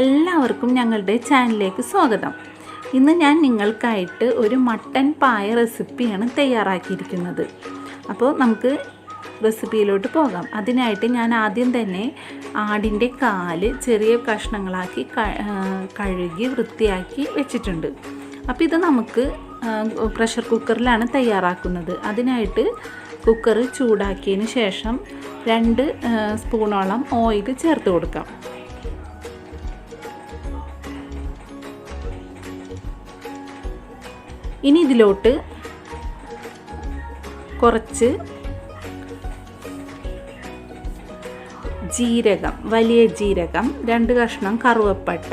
എല്ലാവർക്കും ഞങ്ങളുടെ ചാനലിലേക്ക് സ്വാഗതം. ഇന്ന് ഞാൻ നിങ്ങൾക്കായിട്ട് ഒരു മട്ടൻ പായ റെസിപ്പിയാണ് തയ്യാറാക്കിയിരിക്കുന്നത്. അപ്പോൾ നമുക്ക് റെസിപ്പിയിലോട്ട് പോകാം. അതിനായിട്ട് ഞാൻ ആദ്യം തന്നെ ആടിൻ്റെ കാല് ചെറിയ കഷ്ണങ്ങളാക്കി കഴുകി വൃത്തിയാക്കി വെച്ചിട്ടുണ്ട്. അപ്പോൾ ഇത് നമുക്ക് പ്രഷർ കുക്കറിലാണ് തയ്യാറാക്കുന്നത്. അതിനായിട്ട് കുക്കർ ചൂടാക്കിയതിന് ശേഷം 2 സ്പൂണോളം ഓയിൽ ചേർത്ത് കൊടുക്കാം. ഇനി ഇതിലോട്ട് കുറച്ച് ജീരകം, വലിയ ജീരകം, 2 കഷ്ണം കറുവപ്പട്ട,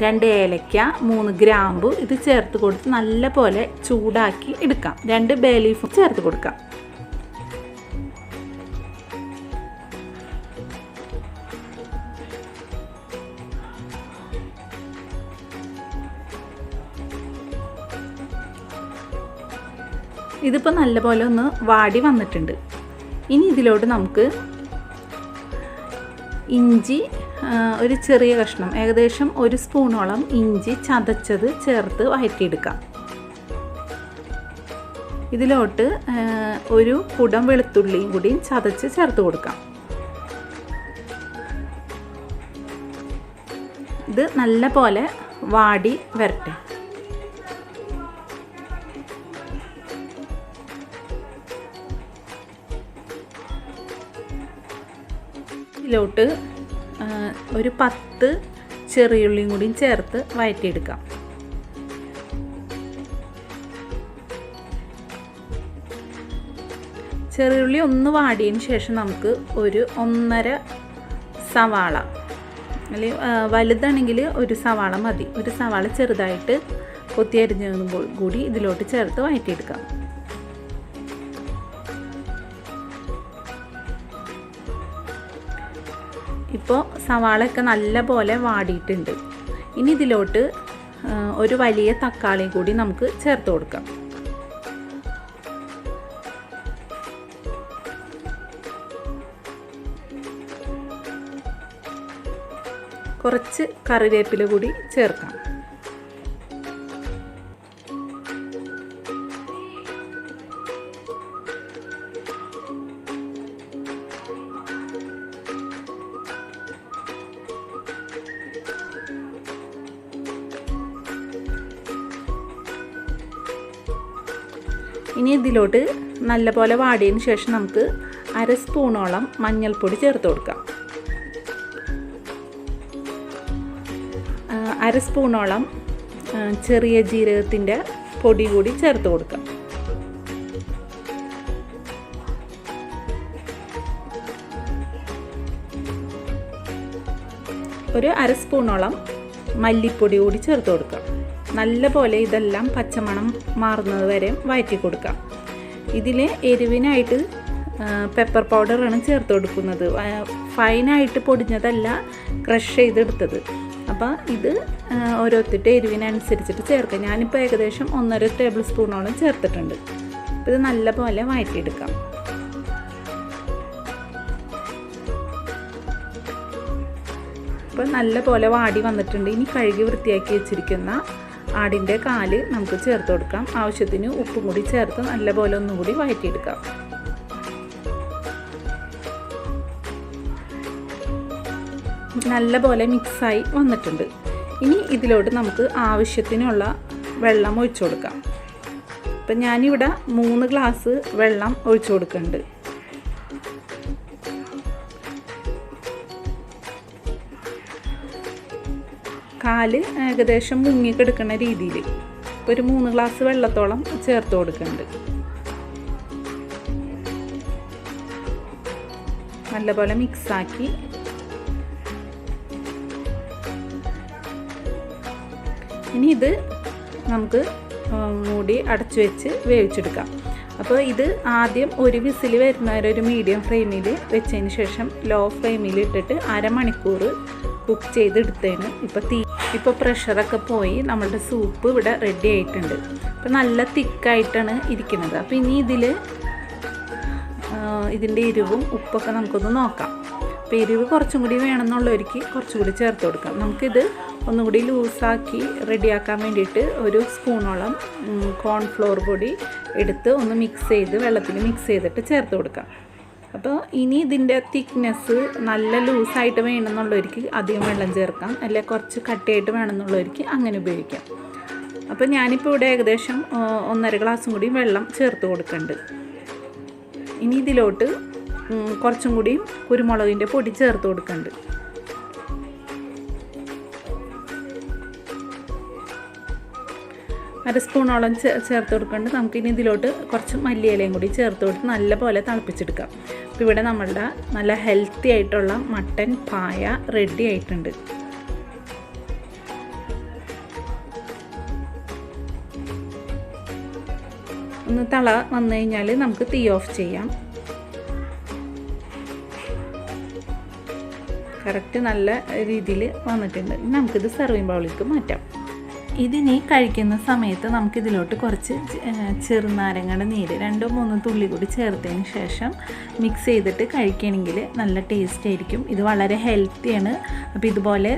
2 ഏലക്ക, 3 ഗ്രാമ്പു ഇത് ചേർത്ത് കൊടുത്ത് നല്ല പോലെ ചൂടാക്കി എടുക്കാം. 2 ബേ ലീഫ് ചേർത്ത് കൊടുക്കാം. ഇതിപ്പോൾ നല്ലപോലെ ഒന്ന് വാടി വന്നിട്ടുണ്ട്. ഇനി ഇതിലോട്ട് നമുക്ക് ഇഞ്ചി ഒരു ചെറിയ കഷ്ണം, ഏകദേശം 1 സ്പൂണോളം ഇഞ്ചി ചതച്ചത് ചേർത്ത് വഴറ്റിയെടുക്കാം. ഇതിലോട്ട് ഒരു കുടം വെളുത്തുള്ളിയും കൂടി ചതച്ച് ചേർത്ത് കൊടുക്കാം. ഇത് നല്ല പോലെ വാടി വരട്ടെ. ഇതിലോട്ട് ഒരു 10 ചെറിയുള്ളിയും കൂടി ചേർത്ത് വഴറ്റിയെടുക്കാം. ചെറിയുള്ളി ഒന്ന് വാടിയതിന് ശേഷം നമുക്ക് ഒരു 1.5 സവാള, അല്ലെങ്കിൽ വലുതാണെങ്കിൽ 1 സവാള മതി, 1 സവാള ചെറുതായിട്ട് കൊത്തിയരിഞ്ഞതും കൂടി ഇതിലോട്ട് ചേർത്ത് വഴറ്റിയെടുക്കാം. ഇപ്പോൾ സവാളയൊക്കെ നല്ല പോലെ വാടിയിട്ടുണ്ട്. ഇനി ഇതിലോട്ട് ഒരു വലിയ തക്കാളി കൂടി നമുക്ക് ചേർത്ത് കൊടുക്കാം. കുറച്ച് കറിവേപ്പില കൂടി ചേർക്കാം. ഇനി ഇതിലോട്ട് നല്ലപോലെ വാടിയതിന് ശേഷം നമുക്ക് 1/2 സ്പൂണോളം മഞ്ഞൾപ്പൊടി ചേർത്ത് കൊടുക്കാം. 1/2 സ്പൂണോളം ചെറിയ ജീരകത്തിൻ്റെ പൊടി കൂടി ചേർത്ത് കൊടുക്കാം. ഒരു 1/2 സ്പൂണോളം മല്ലിപ്പൊടി കൂടി ചേർത്ത് കൊടുക്കാം. നല്ല പോലെ ഇതെല്ലാം പച്ചമണം മാറുന്നത് വരെ വഴറ്റി കൊടുക്കാം. ഇതിൽ എരിവിനായിട്ട് പെപ്പർ പൗഡറാണ് ചേർത്ത് കൊടുക്കുന്നത്. ഫൈനായിട്ട് പൊടിഞ്ഞതല്ല, ക്രഷ് ചെയ്തെടുത്തത്. അപ്പോൾ ഇത് ഓരോരുത്തരുടെ എരിവിനനുസരിച്ചിട്ട് ചേർക്കാം. ഞാനിപ്പോൾ ഏകദേശം 1.5 ടേബിൾ സ്പൂണോളം ചേർത്തിട്ടുണ്ട്. ഇത് നല്ല പോലെ വഴറ്റിയെടുക്കാം. ഇപ്പോൾ നല്ല പോലെ വാടി വന്നിട്ടുണ്ട്. ഇനി കഴുകി വൃത്തിയാക്കി വെച്ചിരിക്കുന്ന ആടിൻ്റെ കാല് നമുക്ക് ചേർത്ത് കൊടുക്കാം. ആവശ്യത്തിന് ഉപ്പും കൂടി ചേർത്ത് നല്ലപോലെ ഒന്നും കൂടി വഴറ്റിയെടുക്കാം. നല്ലപോലെ മിക്സായി വന്നിട്ടുണ്ട്. ഇനി ഇതിലോട്ട് നമുക്ക് ആവശ്യത്തിനുള്ള വെള്ളം ഒഴിച്ചു കൊടുക്കാം. ഇപ്പം ഞാനിവിടെ 3 ഗ്ലാസ് വെള്ളം ഒഴിച്ചു കൊടുക്കുന്നുണ്ട്. കാല് ഏകദേശം മുങ്ങിക്കെടുക്കുന്ന രീതിയിൽ ഇപ്പോൾ ഒരു 3 ഗ്ലാസ് വെള്ളത്തോളം ചേർത്ത് കൊടുക്കുന്നുണ്ട്. നല്ലപോലെ മിക്സാക്കി ഇനി ഇത് നമുക്ക് മൂടി അടച്ചു വെച്ച് വേവിച്ചെടുക്കാം. അപ്പോൾ ഇത് ആദ്യം ഒരു വിസിൽ വരുന്നവരെ ഒരു മീഡിയം ഫ്ലെയിമിൽ വെച്ചതിന് ശേഷം ലോ ഫ്ലെയിമിൽ ഇട്ടിട്ട് 1/2 മണിക്കൂർ കുക്ക് ചെയ്തെടുത്തതിന് ഇപ്പോൾ പ്രഷറൊക്കെ പോയി നമ്മളുടെ സൂപ്പ് ഇവിടെ റെഡി ആയിട്ടുണ്ട്. അപ്പോൾ നല്ല തിക്കായിട്ടാണ് ഇരിക്കുന്നത്. അപ്പോൾ ഇനി ഇതിൻ്റെ എരിവും ഉപ്പൊക്കെ നമുക്കൊന്ന് നോക്കാം. അപ്പോൾ എരിവ് കുറച്ചും കൂടി വേണമെന്നുള്ളവർക്ക് കുറച്ചുകൂടി ചേർത്ത് കൊടുക്കാം. നമുക്കിത് ഒന്നുകൂടി ലൂസാക്കി റെഡിയാക്കാൻ വേണ്ടിയിട്ട് ഒരു സ്പൂണോളം കോൺഫ്ലോർ പൊടി എടുത്ത് ഒന്ന് മിക്സ് ചെയ്ത് വെള്ളത്തിൽ മിക്സ് ചെയ്തിട്ട് ചേർത്ത് കൊടുക്കാം. അപ്പോൾ ഇനി ഇതിൻ്റെ തിക്നെസ് നല്ല ലൂസായിട്ട് വേണമെന്നുള്ളവർക്ക് അധികം വെള്ളം ചേർക്കാം, അല്ലെങ്കിൽ കുറച്ച് കട്ടിയായിട്ട് വേണമെന്നുള്ളവർക്ക് അങ്ങനെ ഉപയോഗിക്കാം. അപ്പോൾ ഞാനിപ്പോൾ ഇവിടെ ഏകദേശം 1.5 ഗ്ലാസും കൂടി വെള്ളം ചേർത്ത് കൊടുക്കുന്നുണ്ട്. ഇനി ഇതിലോട്ട് കുറച്ചും കൂടി കുരുമുളകിൻ്റെ പൊടി ചേർത്ത് കൊടുക്കുന്നുണ്ട്. അര സ്പൂണോളം ചേർത്ത് കൊടുക്കുന്നുണ്ട്. നമുക്കിനി ഇതിലോട്ട് കുറച്ച് മല്ലിയിലയും കൂടി ചേർത്ത് കൊടുത്ത് നല്ലപോലെ തിളപ്പിച്ചെടുക്കാം. അപ്പോൾ ഇവിടെ നമ്മളുടെ നല്ല ഹെൽത്തി ആയിട്ടുള്ള മട്ടൻ പായ റെഡി ആയിട്ടുണ്ട്. ഒന്ന് തിള വന്നു കഴിഞ്ഞാൽ നമുക്ക് തീ ഓഫ് ചെയ്യാം. കറക്റ്റ് നല്ല രീതിയിൽ വന്നിട്ടുണ്ട്. നമുക്കിത് സെർവിങ് ബൗളിലേക്ക് മാറ്റാം. ഇതിനി കഴിക്കുന്ന സമയത്ത് നമുക്കിതിലോട്ട് കുറച്ച് ചെറുനാരങ്ങയുടെ നീര് 2-3 തുള്ളി കൂടി ചേർത്തതിന് ശേഷം മിക്സ് ചെയ്തിട്ട് കഴിക്കുകയാണെങ്കിൽ നല്ല ടേസ്റ്റ് ആയിരിക്കും. ഇത് വളരെ ഹെൽത്തിയാണ്. അപ്പോൾ ഇതുപോലെ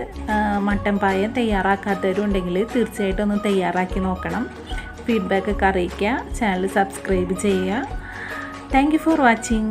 മട്ടൻ പായ തയ്യാറാക്കാത്തവരുണ്ടെങ്കിൽ തീർച്ചയായിട്ടും ഒന്ന് തയ്യാറാക്കി നോക്കണം. ഫീഡ്ബാക്ക് ഒക്കെ അറിയിക്കുക. ചാനൽ സബ്സ്ക്രൈബ് ചെയ്യുക. Thank you for watching.